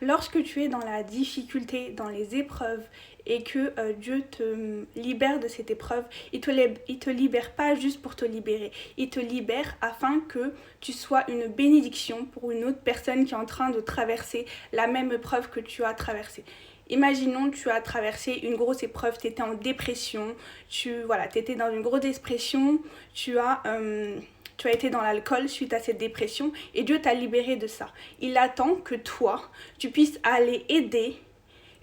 Lorsque tu es dans la difficulté, dans les épreuves, et que Dieu te libère de cette épreuve, il te libère pas juste pour te libérer, il te libère afin que tu sois une bénédiction pour une autre personne qui est en train de traverser la même épreuve que tu as traversée. Imaginons, tu as traversé une grosse épreuve, tu étais en dépression, tu étais dans une grosse dépression, tu as été dans l'alcool suite à cette dépression et Dieu t'a libéré de ça. Il attend que toi, tu puisses aller aider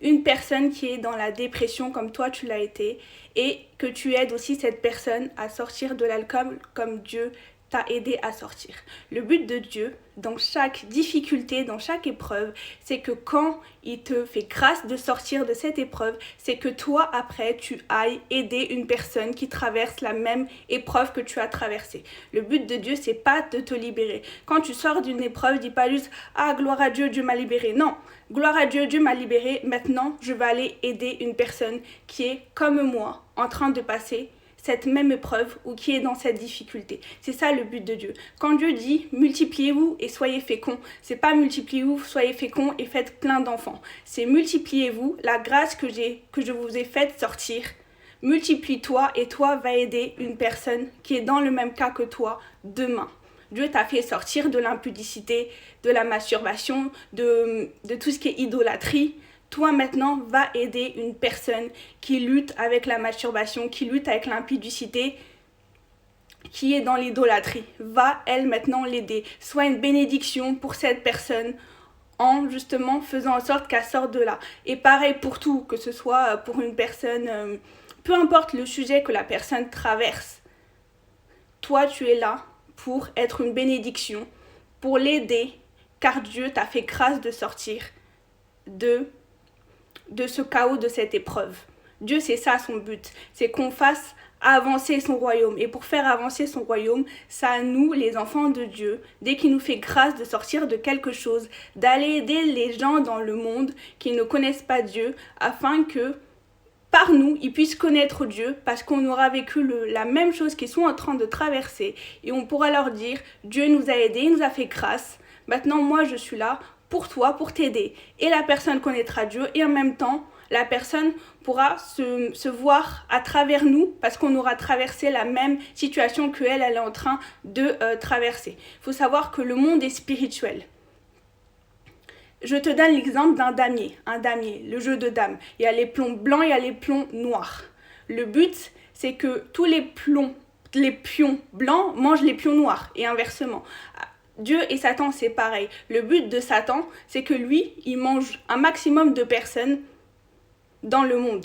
une personne qui est dans la dépression comme toi tu l'as été et que tu aides aussi cette personne à sortir de l'alcool comme Dieu t'a aidé à sortir. Le but de Dieu, dans chaque difficulté, dans chaque épreuve, c'est que quand il te fait grâce de sortir de cette épreuve, c'est que toi, après, tu ailles aider une personne qui traverse la même épreuve que tu as traversée. Le but de Dieu, c'est pas de te libérer. Quand tu sors d'une épreuve, dis pas juste « Ah, gloire à Dieu, Dieu m'a libéré ». Non, gloire à Dieu, Dieu m'a libéré. Maintenant, je vais aller aider une personne qui est comme moi, en train de passer cette même épreuve ou qui est dans cette difficulté. C'est ça le but de Dieu. Quand Dieu dit multipliez-vous et soyez féconds, c'est pas multipliez-vous, soyez féconds et faites plein d'enfants. C'est multipliez-vous, la grâce que je vous ai faite sortir. Multiplie-toi et toi va aider une personne qui est dans le même cas que toi demain. Dieu t'a fait sortir de l'impudicité, de la masturbation, de tout ce qui est idolâtrie. Toi maintenant, va aider une personne qui lutte avec la masturbation, qui lutte avec l'impudicité, qui est dans l'idolâtrie. Va, elle, maintenant l'aider. Sois une bénédiction pour cette personne en justement faisant en sorte qu'elle sorte de là. Et pareil pour tout, que ce soit pour une personne, peu importe le sujet que la personne traverse. Toi, tu es là pour être une bénédiction, pour l'aider, car Dieu t'a fait grâce de sortir de ce chaos, de cette épreuve. Dieu, c'est ça son but, c'est qu'on fasse avancer son royaume. Et pour faire avancer son royaume, ça à nous, les enfants de Dieu, dès qu'il nous fait grâce de sortir de quelque chose, d'aller aider les gens dans le monde qui ne connaissent pas Dieu, afin que par nous, ils puissent connaître Dieu, parce qu'on aura vécu la même chose qu'ils sont en train de traverser. Et on pourra leur dire, Dieu nous a aidés, il nous a fait grâce. Maintenant, moi, je suis là pour toi, pour t'aider. Et la personne connaîtra Dieu et en même temps, la personne pourra se voir à travers nous parce qu'on aura traversé la même situation qu'elle, elle est en train de traverser. Il faut savoir que le monde est spirituel. Je te donne l'exemple d'un damier, le jeu de dames. Il y a les plombs blancs, il y a les plombs noirs. Le but, c'est que tous les pions blancs mangent les pions noirs et inversement. Dieu et Satan, c'est pareil. Le but de Satan, c'est que lui, il mange un maximum de personnes dans le monde,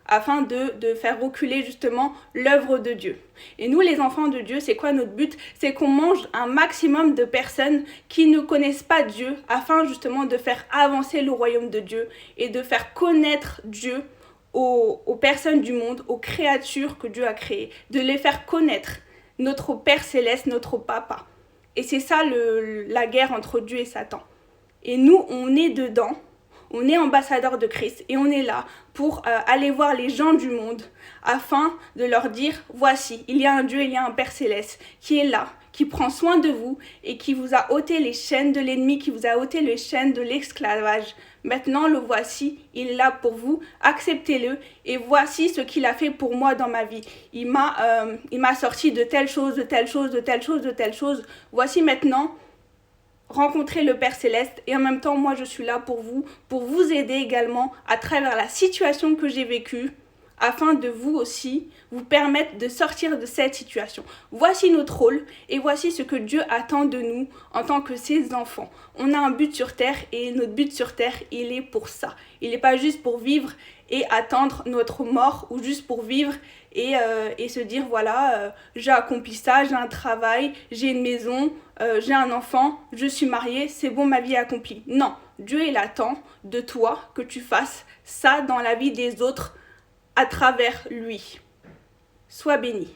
afin de faire reculer justement l'œuvre de Dieu. Et nous, les enfants de Dieu, c'est quoi notre but? C'est qu'on mange un maximum de personnes qui ne connaissent pas Dieu, afin justement de faire avancer le royaume de Dieu et de faire connaître Dieu aux personnes du monde, aux créatures que Dieu a créées, de les faire connaître notre Père Céleste, notre Papa. Et c'est ça la guerre entre Dieu et Satan. Et nous, on est dedans, on est ambassadeurs de Christ et on est là pour aller voir les gens du monde afin de leur dire, voici, il y a un Dieu, il y a un Père Céleste qui est là, qui prend soin de vous et qui vous a ôté les chaînes de l'ennemi, qui vous a ôté les chaînes de l'esclavage. Maintenant, le voici, il est là pour vous, acceptez-le et voici ce qu'il a fait pour moi dans ma vie. Il m'a sorti de telle chose, de telle chose, de telle chose, de telle chose. Voici maintenant, rencontrer le Père Céleste et en même temps, moi je suis là pour vous aider également à travers la situation que j'ai vécue, afin de vous aussi vous permettre de sortir de cette situation. Voici notre rôle et voici ce que Dieu attend de nous en tant que ses enfants. On a un but sur terre et notre but sur terre, il est pour ça. Il n'est pas juste pour vivre et attendre notre mort ou juste pour vivre et se dire voilà, j'ai accompli ça, j'ai un travail, j'ai une maison, j'ai un enfant, je suis mariée, c'est bon, ma vie est accomplie. Non, Dieu il attend de toi que tu fasses ça dans la vie des autres à travers lui. Sois béni.